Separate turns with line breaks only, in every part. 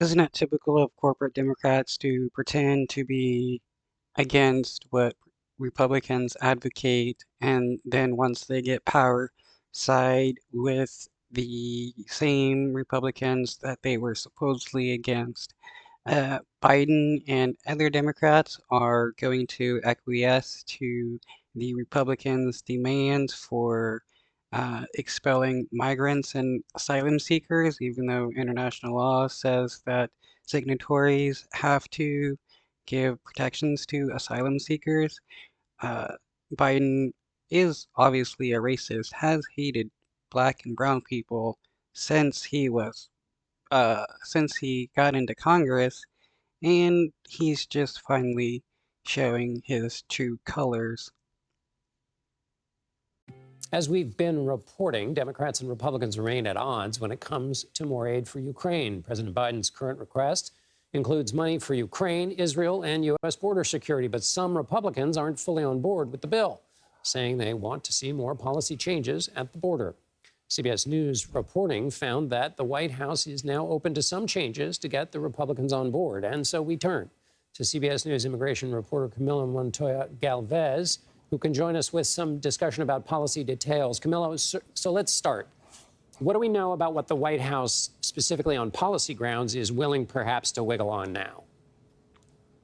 Isn't it typical of corporate Democrats to pretend to be against what Republicans advocate, and then once they get power, side with the same Republicans that they were supposedly against? Biden and other Democrats are going to acquiesce to the Republicans' demands for expelling migrants and asylum seekers, even though international law says that signatories have to give protections to asylum seekers. Uh, Biden is obviously a racist, has hated black and brown people since since he got into Congress, and he's just finally showing his true colors.
As we've been reporting, Democrats and Republicans remain at odds when it comes to more aid for Ukraine. President Biden's current request includes money for Ukraine, Israel, and U.S. border security, but some Republicans aren't fully on board with the bill, saying they want to see more policy changes at the border. CBS News reporting found that the White House is now open to some changes to get the Republicans on board. And so we turn to CBS News immigration reporter Camila Montoya Galvez, who can join us with some discussion about policy details. Camila, so let's start. What do we know about what the White House, specifically on policy grounds, is willing perhaps to wiggle on now?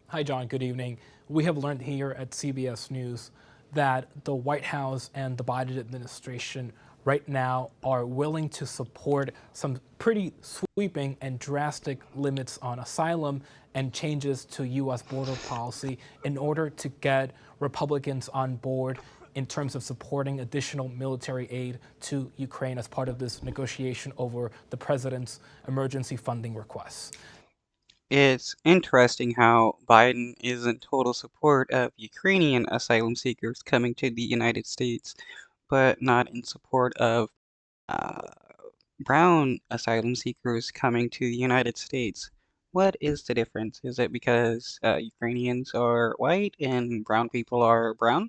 Hi, John. Good evening. We have learned here at CBS News that the White House and the Biden administration right now are willing to support some pretty sweeping and drastic limits on asylum and changes to U.S. border policy in order to get Republicans on board in terms of supporting additional military aid to Ukraine as part of this negotiation over the president's emergency funding requests.
It's interesting how Biden is in total support of Ukrainian asylum seekers coming to the United States, but not in support of uh, brown asylum seekers coming to the United States. What is the difference? Is it because Ukrainians are white and brown people are brown?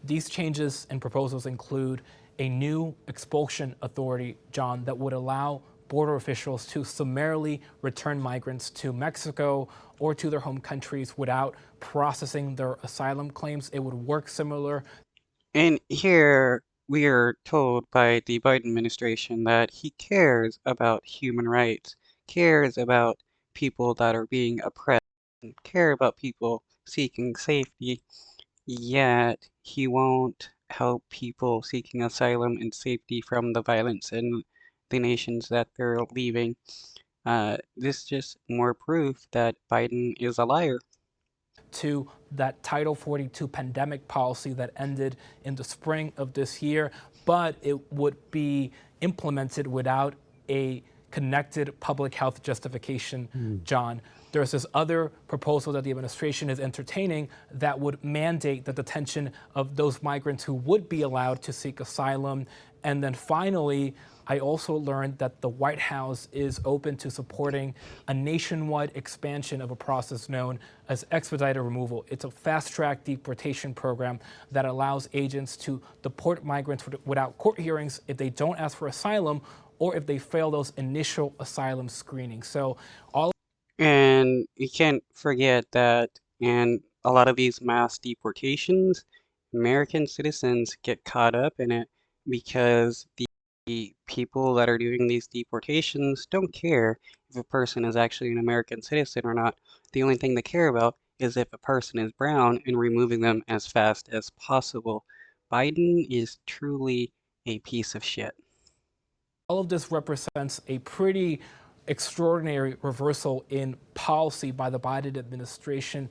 These changes and proposals include a new expulsion authority, John, that would allow border officials to summarily return migrants to Mexico or to their home countries without processing their asylum claims. It would work similar.
And here we are told by the Biden administration that he cares about human rights, cares about people that are being oppressed, and care about people seeking safety, yet he won't help people seeking asylum and safety from the violence in the nations that they're leaving. This is just more proof that Biden is a liar.
To that Title 42 pandemic policy that ended in the spring of this year, but it would be implemented without a connected public health justification, John. There's this other proposal that the administration is entertaining that would mandate the detention of those migrants who would be allowed to seek asylum. And then finally, I also learned that the White House is open to supporting a nationwide expansion of a process known as expedited removal. It's a fast-track deportation program that allows agents to deport migrants without court hearings if they don't ask for asylum or if they fail those initial asylum screenings. So all
And you can't forget that in a lot of these mass deportations, American citizens get caught up in it because the people that are doing these deportations don't care if a person is actually an American citizen or not. The only thing they care about is if a person is brown and removing them as fast as possible. Biden is truly a piece of shit.
all of this represents a pretty extraordinary reversal in policy by the Biden administration.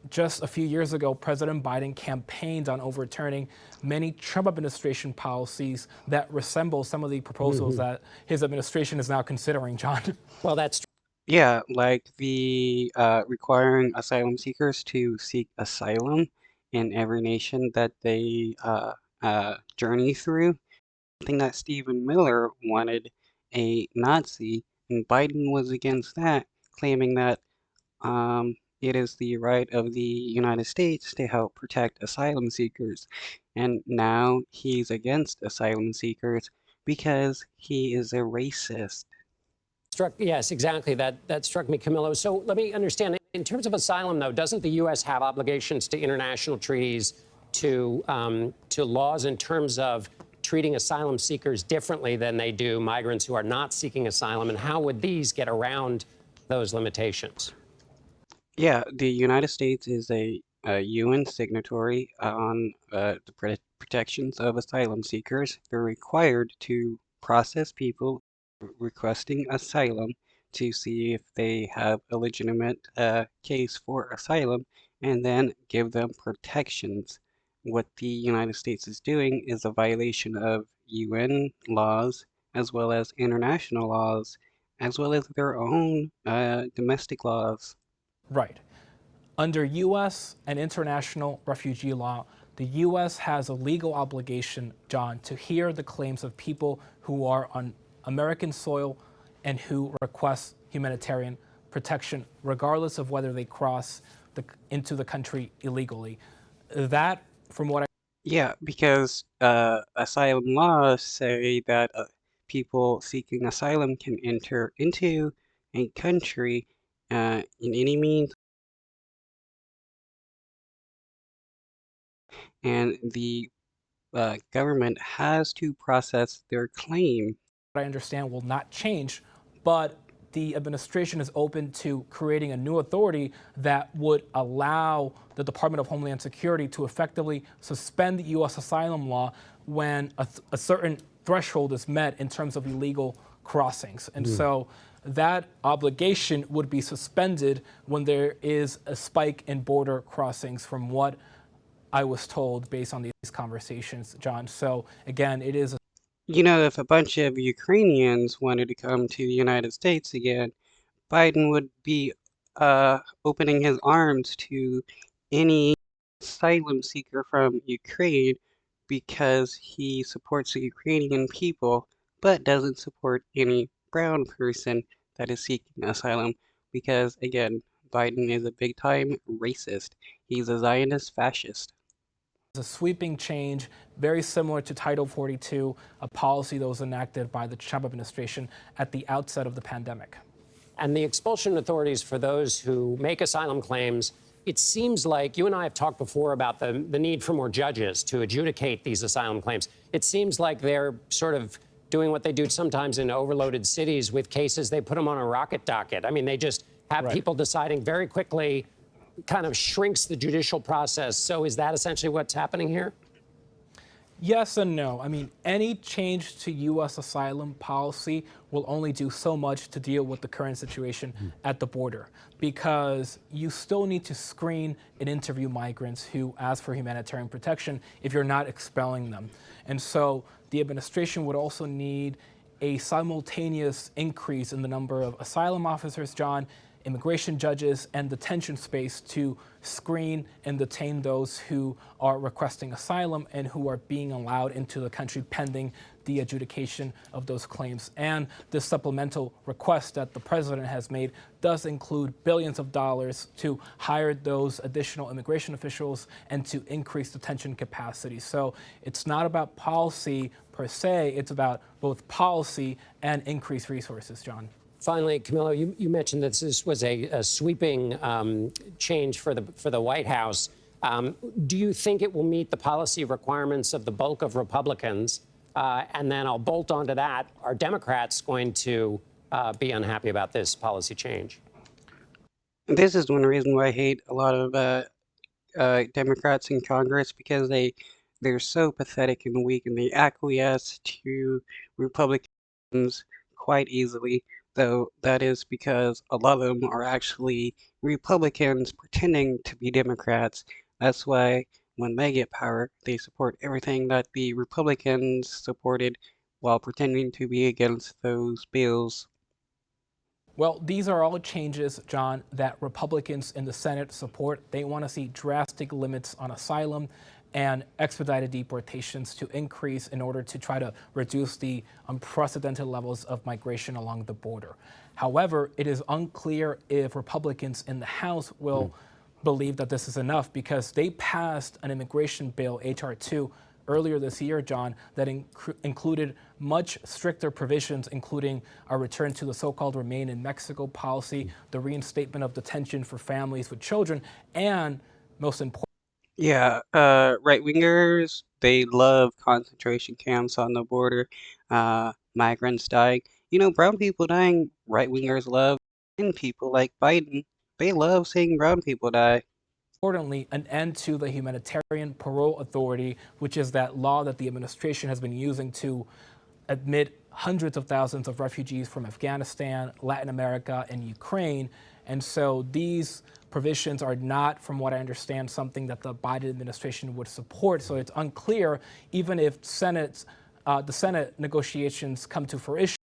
Just a few years ago, President Biden campaigned on overturning many Trump administration policies that resemble some of the proposals that his administration is now considering, John.
Well, that's
Yeah, like the requiring asylum seekers to seek asylum in every nation that they journey through. Something that Stephen Miller wanted, a Nazi, and Biden was against that, claiming that it is the right of the United States to help protect asylum seekers. And now he's against asylum seekers because he is a racist.
Yes, exactly. That struck me, Camillo. So let me understand. In terms of asylum, though, doesn't the U.S. have obligations to international treaties, to laws in terms of treating asylum seekers differently than they do migrants who are not seeking asylum? And how would these get around those limitations?
Yeah, the United States is a UN signatory on the protections of asylum seekers. They're required to process people requesting asylum to see if they have a legitimate case for asylum and then give them protections. What the United States is doing is a violation of UN laws as well as international laws, as well as their own domestic laws.
Right. Under U.S. and international refugee law, the U.S. has a legal obligation, John, to hear the claims of people who are on American soil and who request humanitarian protection, regardless of whether they cross into the country illegally. That, from what I
Yeah, because asylum laws say that people seeking asylum can enter into a country in any means, and the government has to process their claim.
understand will not change, but the administration is open to creating a new authority that would allow the Department of Homeland Security to effectively suspend the U.S. asylum law when a certain threshold is met in terms of illegal crossings. And so that obligation would be suspended when there is a spike in border crossings, from what I was told based on these conversations, John. So again, it is
You know, if a bunch of Ukrainians wanted to come to the United States again, Biden would be opening his arms to any asylum seeker from Ukraine because he supports the Ukrainian people but doesn't support any brown person that is seeking asylum because, again, Biden is a big time racist. He's a Zionist fascist.
a sweeping change, very similar to Title 42, a policy that was enacted by the Trump administration at the outset of the pandemic.
And the expulsion authorities for those who make asylum claims, it seems like you and I have talked before about the need for more judges to adjudicate these asylum claims. It seems like they're sort of doing what they do sometimes in overloaded cities with cases. They put them on a rocket docket. I mean, they just have people deciding very quickly, kind of shrinks the judicial process. So is that essentially what's happening here?
Yes and no. I mean, any change to U.S. asylum policy will only do so much to deal with the current situation at the border, because you still need to screen and interview migrants who ask for humanitarian protection if you're not expelling them. And so the administration would also need a simultaneous increase in the number of asylum officers, John, immigration judges, and detention space to screen and detain those who are requesting asylum and who are being allowed into the country pending the adjudication of those claims. And this supplemental request that the president has made does include billions of dollars to hire those additional immigration officials and to increase detention capacity. So it's not about policy per se, it's about both policy and increased resources, John.
Finally, Camillo, you mentioned that this was a sweeping change for the White House. Do you think it will meet the policy requirements of the bulk of Republicans? And then I'll bolt onto that. Are Democrats going to be unhappy about this policy change?
This is one reason why I hate a lot of Democrats in Congress because they're so pathetic and weak and they acquiesce to Republicans quite easily, though that is because a lot of them are actually Republicans pretending to be Democrats. That's why when they get power, they support everything that the Republicans supported while pretending to be against those bills.
Well, these are all changes, John, that Republicans in the Senate support. They want to see drastic limits on asylum and expedited deportations to increase in order to try to reduce the unprecedented levels of migration along the border. However, it is unclear if Republicans in the House will believe that this is enough, because they passed an immigration bill, H.R. 2, earlier this year, John, that included much stricter provisions, including a return to the so-called Remain in Mexico policy, the reinstatement of detention for families with children, and most important,
Yeah, right-wingers, they love concentration camps on the border, migrants dying. You know, brown people dying, right-wingers love. And people like Biden, they love seeing brown people die.
importantly, an end to the humanitarian parole authority, which is that law that the administration has been using to admit hundreds of thousands of refugees from Afghanistan, Latin America, and Ukraine. And so these provisions are not, from what I understand, something that the Biden administration would support. So it's unclear, even if the Senate negotiations come to fruition,